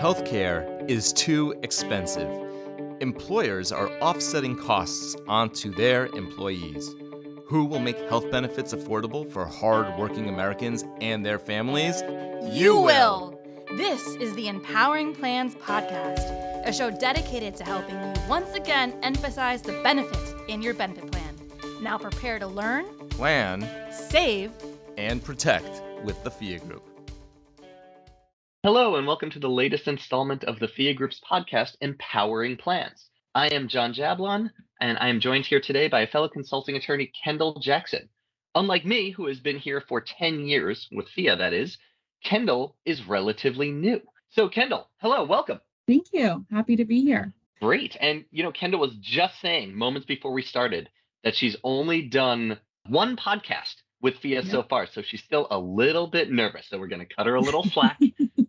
Healthcare is too expensive. Employers are offsetting costs onto their employees. Who will make health benefits affordable for hard-working Americans and their families? You will! This is the Empowering Plans Podcast, a show dedicated to helping you once again emphasize the benefit in your benefit plan. Now prepare to learn, Plan, save, and protect with the Phia Group. Hello, and welcome to the latest installment of the Phia Group's podcast, Empowering Plans. I am John Jablon, and I am joined here today by a fellow consulting attorney, Kendall Jackson. Unlike me, who has been here for 10 years, with Phia that is, Kendall is relatively new. So Kendall, hello, welcome. Thank you. Happy to be here. Great. And, Kendall was just saying moments before we started that she's only done one podcast with Phia so far, so she's still a little bit nervous. So we're going to cut her a little slack.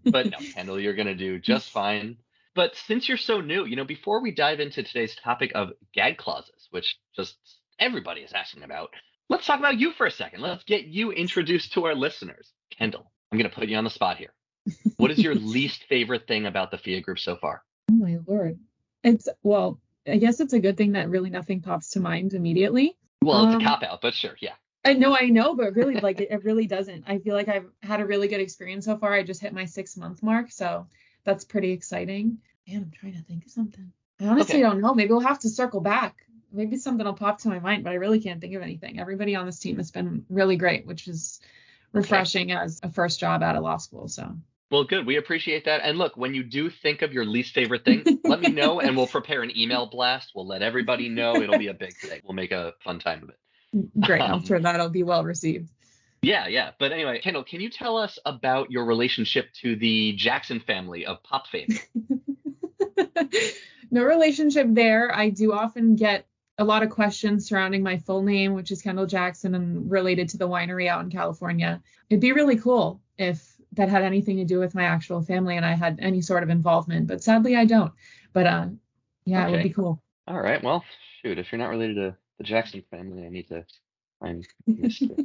But no, Kendall, you're going to do just fine. But since you're so new, before we dive into today's topic of gag clauses, which just everybody is asking about, let's talk about you for a second. Let's get you introduced to our listeners. Kendall, I'm going to put you on the spot here. What is your least favorite thing about the Phia Group so far? Oh, my Lord. I guess it's a good thing that really nothing pops to mind immediately. Well, it's a cop-out, but sure, yeah. I know, but really, it really doesn't. I feel like I've had a really good experience so far. I just hit my 6-month mark, so that's pretty exciting. And I'm trying to think of something. I honestly don't know. Maybe we'll have to circle back. Maybe something will pop to my mind, but I really can't think of anything. Everybody on this team has been really great, which is refreshing as a first job out of law school. So. Well, good. We appreciate that. And look, when you do think of your least favorite thing, let me know, and we'll prepare an email blast. We'll let everybody know. It'll be a big thing. We'll make a fun time of it. Great. I'm sure that'll be well received. Yeah. But anyway, Kendall, can you tell us about your relationship to the Jackson family of pop fame? No relationship there. I do often get a lot of questions surrounding my full name, which is Kendall Jackson, and related to the winery out in California. It'd be really cool if that had anything to do with my actual family and I had any sort of involvement, but sadly I don't. But It would be cool. All right. Well, shoot, if you're not related to the Jackson family, I need to find Mr.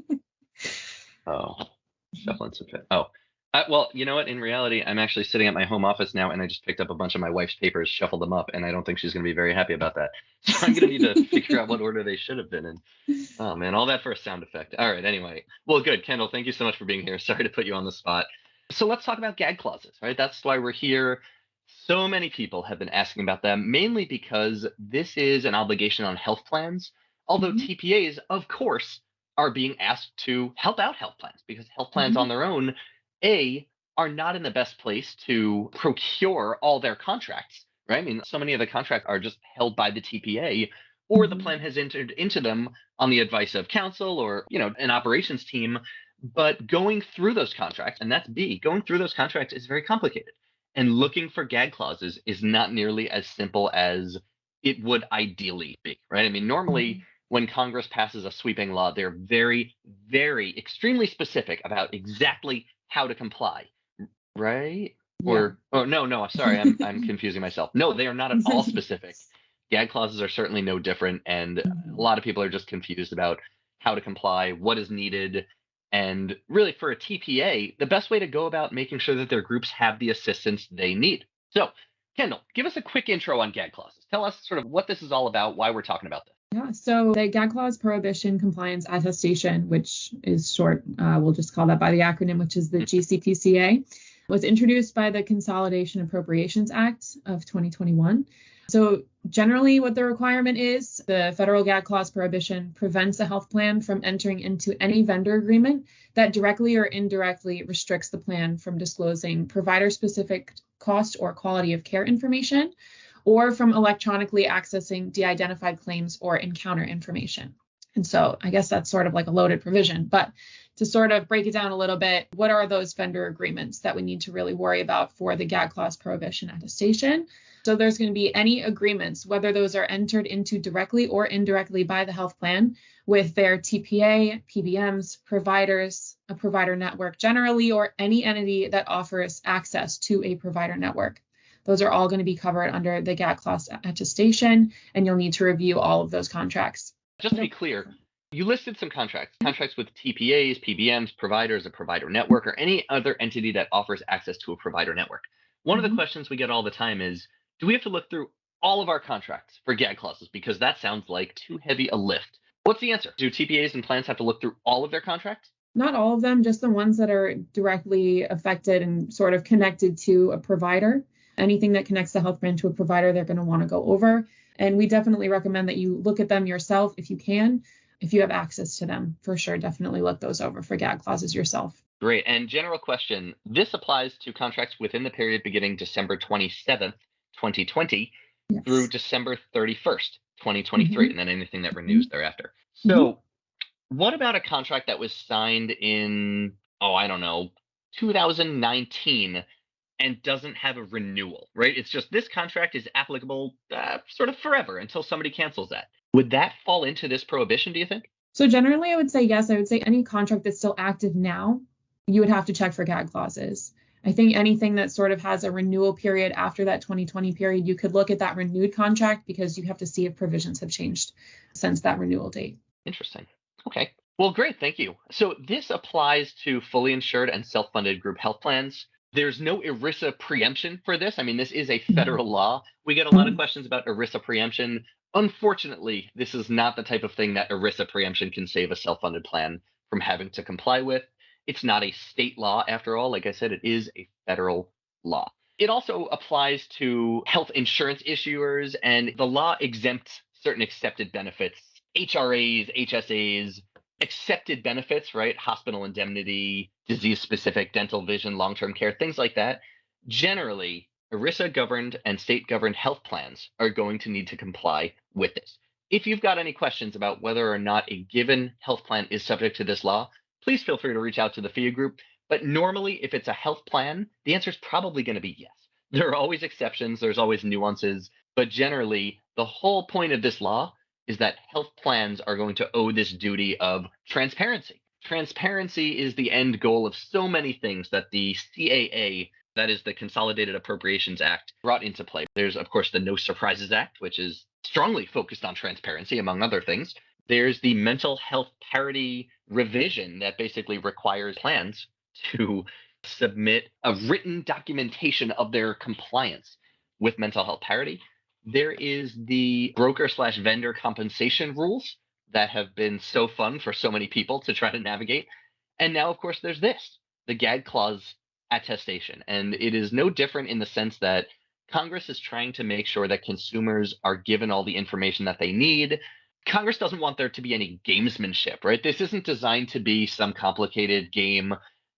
Shuffling some fit. Well, you know what? In reality, I'm actually sitting at my home office now, and I just picked up a bunch of my wife's papers, shuffled them up, and I don't think she's going to be very happy about that. So I'm going to need to figure out what order they should have been in. Oh, man, all that for a sound effect. All right, anyway. Well, good. Kendall, thank you so much for being here. Sorry to put you on the spot. So let's talk about gag clauses, right? That's why we're here. So many people have been asking about them, mainly because this is an obligation on health plans, although TPAs, of course, are being asked to help out health plans because health plans on their own, are not in the best place to procure all their contracts, right? I mean, so many of the contracts are just held by the TPA, or the plan has entered into them on the advice of counsel or, an operations team. But going through those contracts, and that's B, going through those contracts is very complicated. And looking for gag clauses is not nearly as simple as it would ideally be, right? I mean, normally when Congress passes a sweeping law, they're very, very extremely specific about exactly how to comply, right? Yeah. No, sorry, I'm confusing myself. No, they are not at all specific. Gag clauses are certainly no different, and a lot of people are just confused about how to comply, what is needed. And really, for a TPA, the best way to go about making sure that their groups have the assistance they need. So, Kendall, give us a quick intro on gag clauses. Tell us sort of what this is all about, why we're talking about this. Yeah, so the gag clause prohibition compliance attestation, which is short, we'll just call that by the acronym, which is the GCPCA, was introduced by the Consolidation Appropriations Act of 2021. So generally what the requirement is, the federal gag clause prohibition prevents a health plan from entering into any vendor agreement that directly or indirectly restricts the plan from disclosing provider-specific cost or quality of care information, or from electronically accessing de-identified claims or encounter information. And so I guess that's sort of like a loaded provision, but to sort of break it down a little bit, what are those vendor agreements that we need to really worry about for the gag clause prohibition attestation? So there's going to be any agreements, whether those are entered into directly or indirectly by the health plan with their TPA, PBMs, providers, a provider network generally, or any entity that offers access to a provider network. Those are all going to be covered under the gag clause attestation, and you'll need to review all of those contracts. Just to be clear, you listed some contracts with TPAs, PBMs, providers, a provider network, or any other entity that offers access to a provider network. One of the Mhm. questions we get all the time is, do we have to look through all of our contracts for gag clauses? Because that sounds like too heavy a lift. What's the answer? Do TPAs and plans have to look through all of their contracts? Not all of them, just the ones that are directly affected and sort of connected to a provider. Anything that connects the health plan to a provider, they're going to want to go over. And we definitely recommend that you look at them yourself if you can, if you have access to them. For sure, definitely look those over for gag clauses yourself. Great. And general question, this applies to contracts within the period beginning December 27th, 2020 through Yes. December 31st, 2023, Mhm. and then anything that Mhm. renews thereafter. Mhm. So what about a contract that was signed in, I don't know, 2019 and doesn't have a renewal, right? It's just this contract is applicable sort of forever until somebody cancels that. Would that fall into this prohibition, do you think? So generally, I would say yes. I would say any contract that's still active now, you would have to check for gag clauses. I think anything that sort of has a renewal period after that 2020 period, you could look at that renewed contract because you have to see if provisions have changed since that renewal date. Interesting. Okay. Well, great. Thank you. So this applies to fully insured and self-funded group health plans. There's no ERISA preemption for this. I mean, this is a No. federal law. We get a lot of questions about ERISA preemption. Unfortunately, this is not the type of thing that ERISA preemption can save a self-funded plan from having to comply with. It's not a state law after all. Like I said, it is a federal law. It also applies to health insurance issuers, and the law exempts certain accepted benefits, HRAs, HSAs, accepted benefits, right? Hospital indemnity, disease specific dental, vision, long term care, things like that. Generally, ERISA governed and state governed health plans are going to need to comply with this. If you've got any questions about whether or not a given health plan is subject to this law, please feel free to reach out to the Phia group. But normally, if it's a health plan, the answer is probably going to be yes. There are always exceptions, there's always nuances, but generally, the whole point of this law is that health plans are going to owe this duty of transparency. Transparency is the end goal of so many things that the CAA, that is the Consolidated Appropriations Act, brought into play. There's, of course, the No Surprises Act, which is strongly focused on transparency, among other things. There's the mental health parity revision that basically requires plans to submit a written documentation of their compliance with mental health parity. There is the broker/vendor compensation rules that have been so fun for so many people to try to navigate. And now, of course, there's this, the gag clause attestation. And it is no different in the sense that Congress is trying to make sure that consumers are given all the information that they need. Congress doesn't want there to be any gamesmanship, right? This isn't designed to be some complicated game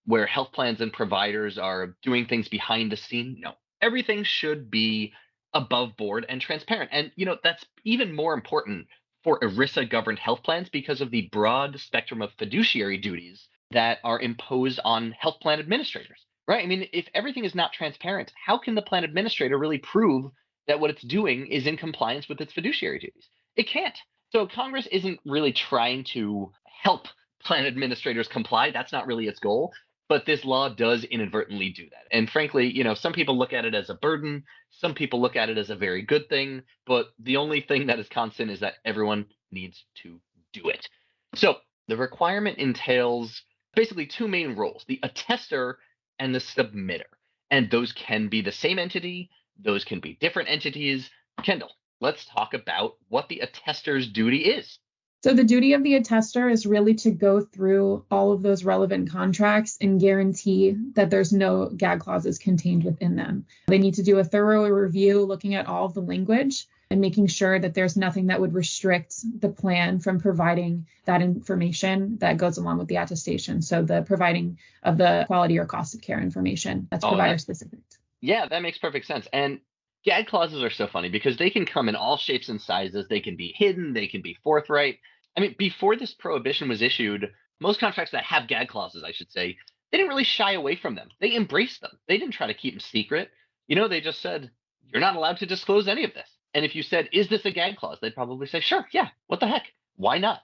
where health plans and providers are doing things behind the scene. No, everything should be above board and transparent. And, that's even more important for ERISA governed health plans because of the broad spectrum of fiduciary duties that are imposed on health plan administrators, right? I mean, if everything is not transparent, how can the plan administrator really prove that what it's doing is in compliance with its fiduciary duties? It can't. So Congress isn't really trying to help plan administrators comply. That's not really its goal. But this law does inadvertently do that. And frankly, some people look at it as a burden. Some people look at it as a very good thing. But the only thing that is constant is that everyone needs to do it. So the requirement entails basically two main roles, the attester and the submitter. And those can be the same entity. Those can be different entities. Kendall, let's talk about what the attester's duty is. So the duty of the attester is really to go through all of those relevant contracts and guarantee that there's no gag clauses contained within them. They need to do a thorough review looking at all of the language and making sure that there's nothing that would restrict the plan from providing that information that goes along with the attestation. So the providing of the quality or cost of care information that's provider specific. Yeah, that makes perfect sense. And gag clauses are so funny because they can come in all shapes and sizes. They can be hidden. They can be forthright. I mean, before this prohibition was issued, most contracts that have gag clauses, I should say, they didn't really shy away from them. They embraced them. They didn't try to keep them secret. They just said, you're not allowed to disclose any of this. And if you said, is this a gag clause? They'd probably say, sure, yeah, what the heck? Why not?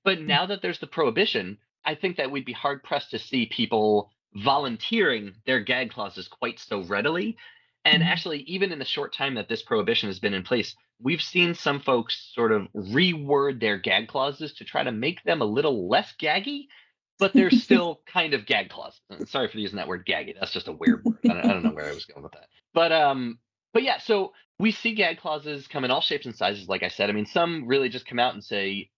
But now that there's the prohibition, I think that we'd be hard pressed to see people volunteering their gag clauses quite so readily. And actually, even in the short time that this prohibition has been in place, we've seen some folks sort of reword their gag clauses to try to make them a little less gaggy. but they're still kind of gag clauses. And sorry for using that word gaggy. That's just a weird word. I don't know where I was going with that. But yeah, so we see gag clauses come in all shapes and sizes, like I said. I mean, some really just come out and say,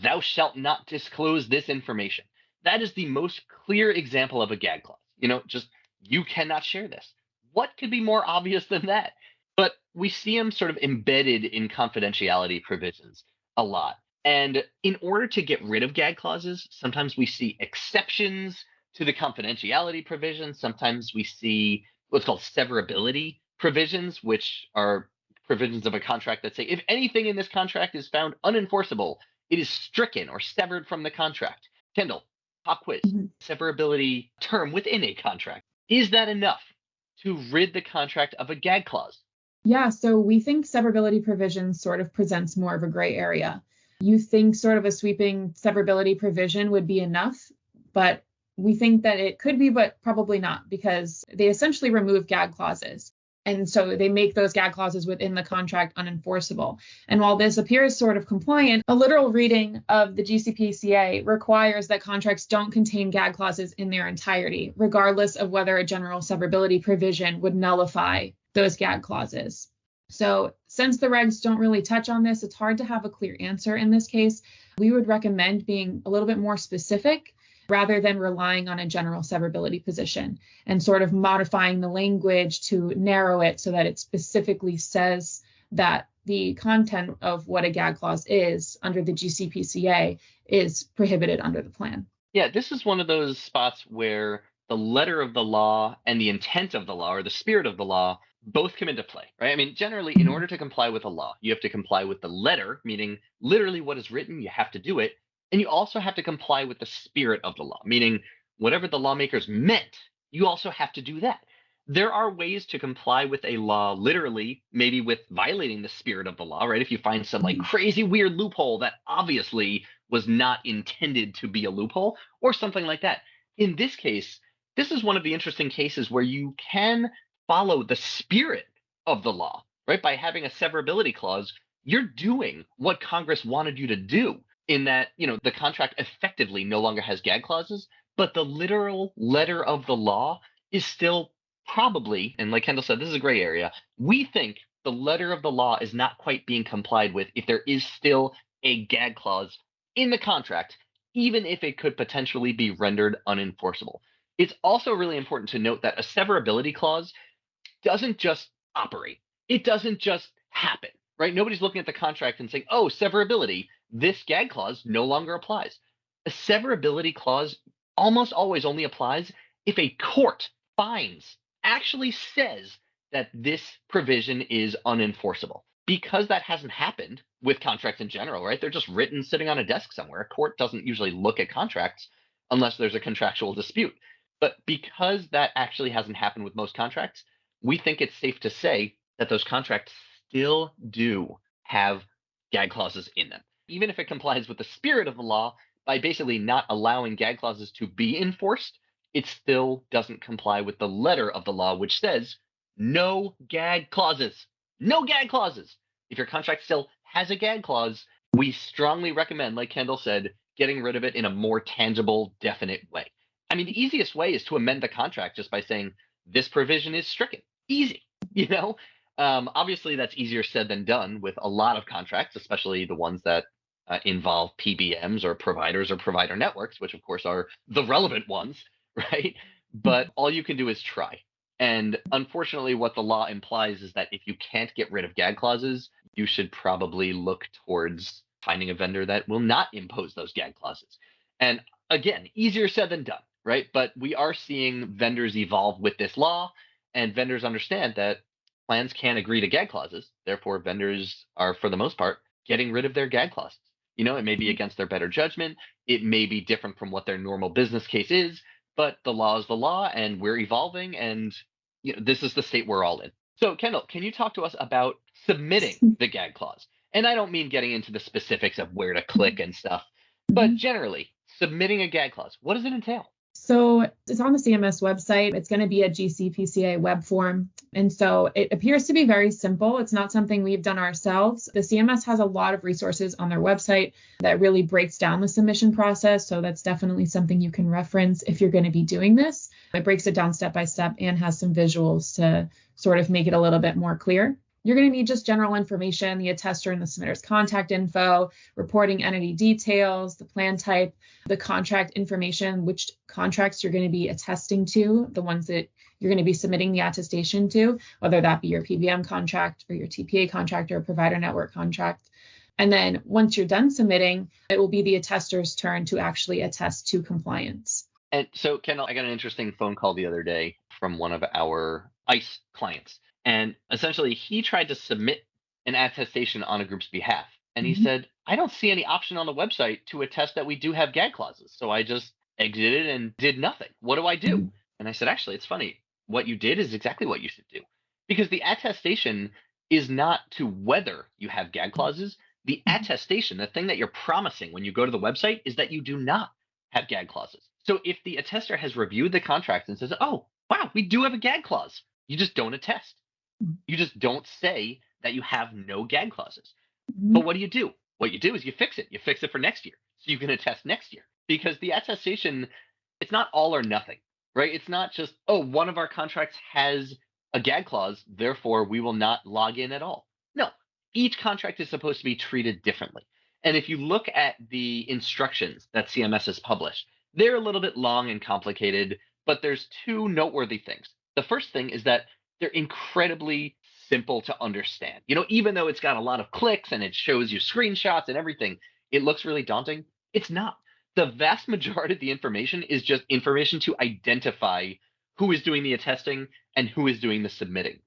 thou shalt not disclose this information. That is the most clear example of a gag clause. Just you cannot share this. What could be more obvious than that? But we see them sort of embedded in confidentiality provisions a lot. And in order to get rid of gag clauses, sometimes we see exceptions to the confidentiality provisions. Sometimes we see what's called severability provisions, which are provisions of a contract that say if anything in this contract is found unenforceable, it is stricken or severed from the contract. Kendall, pop quiz. Severability term within a contract. Is that enough to rid the contract of a gag clause? Yeah, so we think severability provisions sort of presents more of a gray area. You think sort of a sweeping severability provision would be enough, but we think that it could be, but probably not, because they essentially remove gag clauses. And so they make those gag clauses within the contract unenforceable. And while this appears sort of compliant, a literal reading of the GCPCA requires that contracts don't contain gag clauses in their entirety, regardless of whether a general severability provision would nullify those gag clauses. So since the regs don't really touch on this, it's hard to have a clear answer in this case. We would recommend being a little bit more specific rather than relying on a general severability position and sort of modifying the language to narrow it so that it specifically says that the content of what a gag clause is under the GCPCA is prohibited under the plan. Yeah, this is one of those spots where the letter of the law and the intent of the law, or the spirit of the law, both come into play, right? I mean, generally, in order to comply with a law, you have to comply with the letter, meaning literally what is written, you have to do it. And you also have to comply with the spirit of the law, meaning whatever the lawmakers meant, you also have to do that. There are ways to comply with a law literally, maybe with violating the spirit of the law, right? If you find some like crazy weird loophole that obviously was not intended to be a loophole or something like that. In this case, this is one of the interesting cases where you can follow the spirit of the law, right? By having a severability clause, you're doing what Congress wanted you to do in that, the contract effectively no longer has gag clauses, but the literal letter of the law is still probably, and like Kendall said, this is a gray area. We think the letter of the law is not quite being complied with if there is still a gag clause in the contract, even if it could potentially be rendered unenforceable. It's also really important to note that a severability clause doesn't just operate. It doesn't just happen, right? Nobody's looking at the contract and saying, oh, severability, this gag clause no longer applies. A severability clause almost always only applies if a court actually says that this provision is unenforceable. Because that hasn't happened with contracts in general, right? They're just written sitting on a desk somewhere. A court doesn't usually look at contracts unless there's a contractual dispute. But because that actually hasn't happened with most contracts, we think it's safe to say that those contracts still do have gag clauses in them. Even if it complies with the spirit of the law by basically not allowing gag clauses to be enforced, it still doesn't comply with the letter of the law, which says no gag clauses. No gag clauses. If your contract still has a gag clause, we strongly recommend, like Kendall said, getting rid of it in a more tangible, definite way. I mean, the easiest way is to amend the contract just by saying this provision is stricken. Easy, Obviously, that's easier said than done with a lot of contracts, especially the ones that involve PBMs or providers or provider networks, which of course are the relevant ones, right? But all you can do is try. And unfortunately, what the law implies is that if you can't get rid of gag clauses, you should probably look towards finding a vendor that will not impose those gag clauses. And again, easier said than done, right? But we are seeing vendors evolve with this law, and vendors understand that plans can't agree to gag clauses. Therefore, vendors are, for the most part, getting rid of their gag clauses. It may be against their better judgment. It may be different from what their normal business case is, but the law is the law, and we're evolving, and this is the state we're all in. So, Kendall, can you talk to us about submitting the gag clause? And I don't mean getting into the specifics of where to click and stuff, but generally, submitting a gag clause, what does it entail? So it's on the CMS website. It's going to be a GCPCA web form. And so it appears to be very simple. It's not something we've done ourselves. The CMS has a lot of resources on their website that really breaks down the submission process. So that's definitely something you can reference if you're going to be doing this. It breaks it down step by step and has some visuals to sort of make it a little bit more clear. You're going to need just general information, the attester and the submitter's contact info, reporting entity details, the plan type, the contract information, which contracts you're going to be attesting to, the ones that you're going to be submitting the attestation to, whether that be your PBM contract or your TPA contract or provider network contract. And then once you're done submitting, it will be the attester's turn to actually attest to compliance. And so, Kendall, I got an interesting phone call the other day from one of our ICE clients. And essentially, he tried to submit an attestation on a group's behalf. And he said, I don't see any option on the website to attest that we do have gag clauses. So I just exited and did nothing. What do I do? And I said, actually, it's funny. What you did is exactly what you should do. Because the attestation is not to whether you have gag clauses. The attestation, the thing that you're promising when you go to the website, is that you do not have gag clauses. So if the attester has reviewed the contract and says, oh, wow, we do have a gag clause, you just don't attest. You just don't say that you have no gag clauses. But what do? What you do is you fix it. You fix it for next year. So you can attest next year. Because the attestation, it's not all or nothing, right? It's not just, oh, one of our contracts has a gag clause, therefore we will not log in at all. No, each contract is supposed to be treated differently. And if you look at the instructions that CMS has published, they're a little bit long and complicated, but there's two noteworthy things. The first thing is that they're incredibly simple to understand. You know, even though it's got a lot of clicks and it shows you screenshots and everything, it looks really daunting. It's not. The vast majority of the information is just information to identify who is doing the attesting and who is doing the submitting.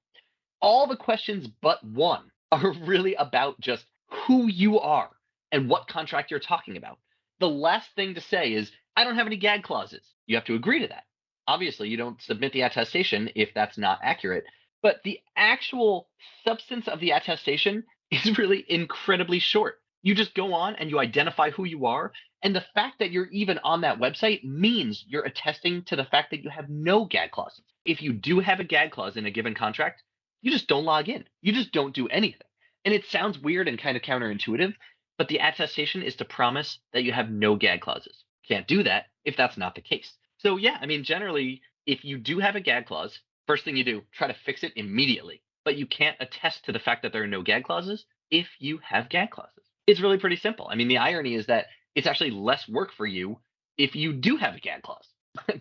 All the questions but one are really about just who you are and what contract you're talking about. The last thing to say is, I don't have any gag clauses. You have to agree to that. Obviously, you don't submit the attestation if that's not accurate, but the actual substance of the attestation is really incredibly short. You just go on and you identify who you are, and the fact that you're even on that website means you're attesting to the fact that you have no gag clauses. If you do have a gag clause in a given contract, you just don't log in. You just don't do anything. And it sounds weird and kind of counterintuitive, but the attestation is to promise that you have no gag clauses. Can't do that if that's not the case. So yeah, I mean, generally, if you do have a gag clause, first thing you do, try to fix it immediately. But you can't attest to the fact that there are no gag clauses if you have gag clauses. It's really pretty simple. I mean, the irony is that it's actually less work for you if you do have a gag clause.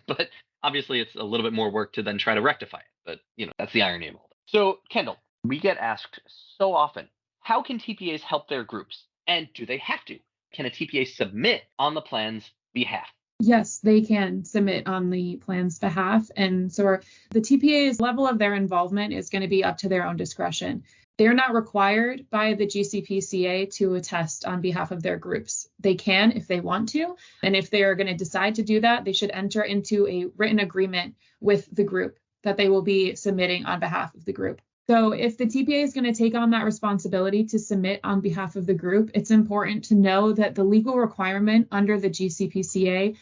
But obviously, it's a little bit more work to then try to rectify it. But, you know, that's the irony of all that. So, Kendall, we get asked so often, how can TPAs help their groups? And do they have to? Can a TPA submit on the plan's behalf? Yes, they can submit on the plan's behalf. And so the TPA's level of their involvement is going to be up to their own discretion. They're not required by the GCPCA to attest on behalf of their groups. They can if they want to. And if they're going to decide to do that, they should enter into a written agreement with the group that they will be submitting on behalf of the group. So if the TPA is going to take on that responsibility to submit on behalf of the group, it's important to know that the legal requirement under the GCPCA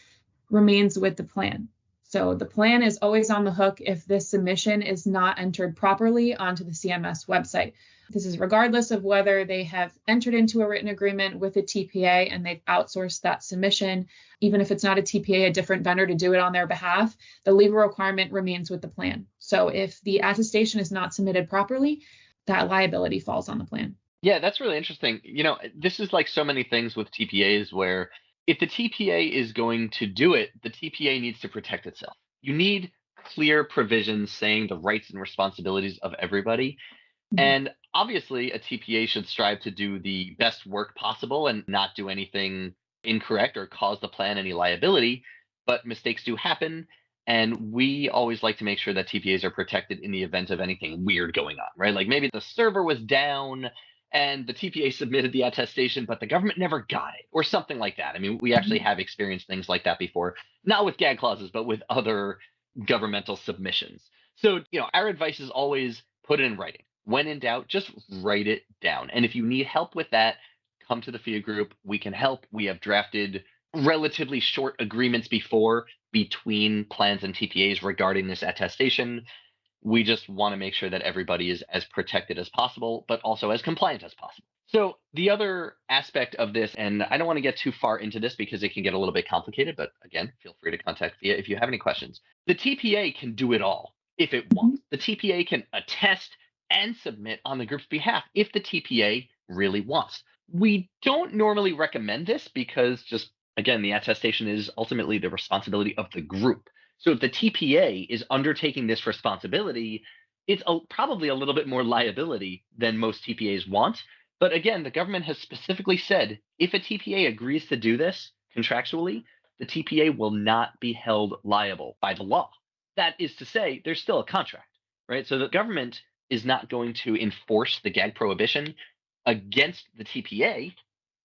remains with the plan. So the plan is always on the hook if this submission is not entered properly onto the CMS website. This is regardless of whether they have entered into a written agreement with a TPA and they've outsourced that submission. Even if it's not a TPA, a different vendor to do it on their behalf, the legal requirement remains with the plan. So if the attestation is not submitted properly, that liability falls on the plan. Yeah, that's really interesting. You know, this is like so many things with TPAs where if the TPA is going to do it, the TPA needs to protect itself. You need clear provisions saying the rights and responsibilities of everybody. And obviously, a TPA should strive to do the best work possible and not do anything incorrect or cause the plan any liability. But mistakes do happen. And we always like to make sure that TPAs are protected in the event of anything weird going on, right? Like maybe the server was down and the TPA submitted the attestation, but the government never got it or something like that. I mean, we actually have experienced things like that before, not with gag clauses, but with other governmental submissions. So, you know, our advice is always put it in writing. When in doubt, just write it down. And if you need help with that, come to the Phia group. We can help. We have drafted relatively short agreements before between plans and TPAs regarding this attestation. We just want to make sure that everybody is as protected as possible, but also as compliant as possible. So the other aspect of this, and I don't want to get too far into this because it can get a little bit complicated, but again, feel free to contact Phia if you have any questions. The TPA can do it all if it wants. The TPA can attest and submit on the group's behalf if the TPA really wants. We don't normally recommend this because just, again, the attestation is ultimately the responsibility of the group. So if the TPA is undertaking this responsibility, it's probably a little bit more liability than most TPAs want. But again, the government has specifically said if a TPA agrees to do this contractually, the TPA will not be held liable by the law. That is to say, there's still a contract, right? So the government is not going to enforce the gag prohibition against the TPA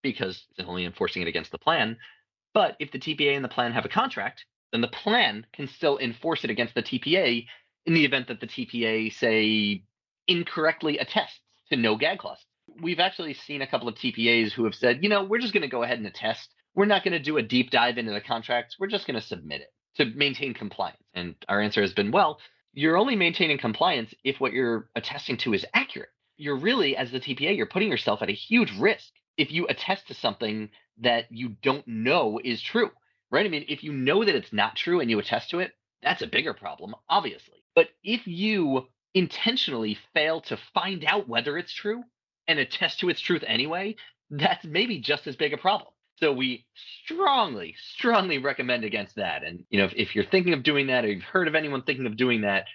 because it's only enforcing it against the plan. But if the TPA and the plan have a contract, then the plan can still enforce it against the TPA in the event that the TPA, say, incorrectly attests to no gag clause. We've actually seen a couple of TPAs who have said, we're just going to go ahead and attest. We're not going to do a deep dive into the contracts. We're just going to submit it to maintain compliance. And our answer has been, well, you're only maintaining compliance if what you're attesting to is accurate. You're really, as the TPA, you're putting yourself at a huge risk if you attest to something that you don't know is true, right? I mean, if you know that it's not true and you attest to it, that's a bigger problem, obviously. But if you intentionally fail to find out whether it's true and attest to its truth anyway, that's maybe just as big a problem. So we strongly, strongly recommend against that. And, if you're thinking of doing that or you've heard of anyone thinking of doing that,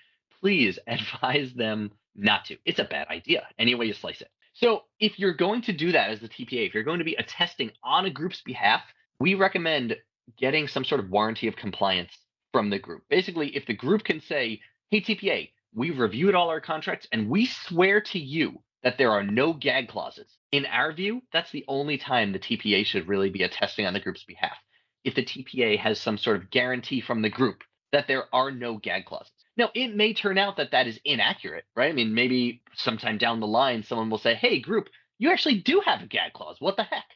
please advise them not to. It's a bad idea, any way you slice it. So if you're going to do that as the TPA, if you're going to be attesting on a group's behalf, we recommend getting some sort of warranty of compliance from the group. Basically, if the group can say, hey, TPA, we've reviewed all our contracts and we swear to you that there are no gag clauses. In our view, that's the only time the TPA should really be attesting on the group's behalf. If the TPA has some sort of guarantee from the group that there are no gag clauses. Now, it may turn out that that is inaccurate, right? I mean, maybe sometime down the line, someone will say, hey, group, you actually do have a gag clause. What the heck?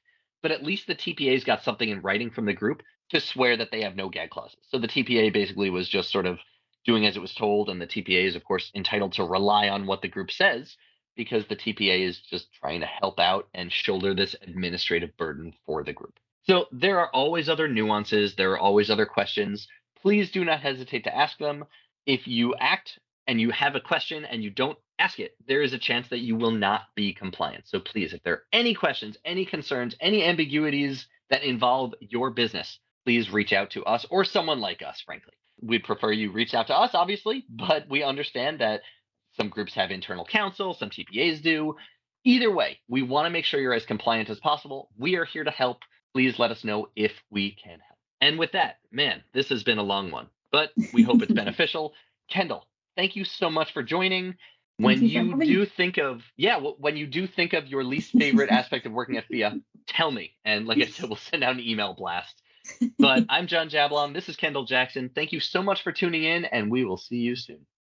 But at least the TPA's got something in writing from the group to swear that they have no gag clauses. So the TPA basically was just sort of doing as it was told, and the TPA is, of course, entitled to rely on what the group says because the TPA is just trying to help out and shoulder this administrative burden for the group. So there are always other nuances. There are always other questions. Please do not hesitate to ask them. If you act and you have a question and you don't ask it, there is a chance that you will not be compliant. So please, if there are any questions, any concerns, any ambiguities that involve your business, please reach out to us or someone like us, frankly. We'd prefer you reach out to us, obviously, but we understand that some groups have internal counsel, some TPAs do. Either way, we want to make sure you're as compliant as possible. We are here to help. Please let us know if we can help. And with that, man, this has been a long one, but we hope it's beneficial. Kendall, thank you so much for joining. When you do think of your least favorite aspect of working at Phia, tell me. And like I said, we'll send out an email blast. But I'm John Jablon. This is Kendall Jackson. Thank you so much for tuning in, and we will see you soon.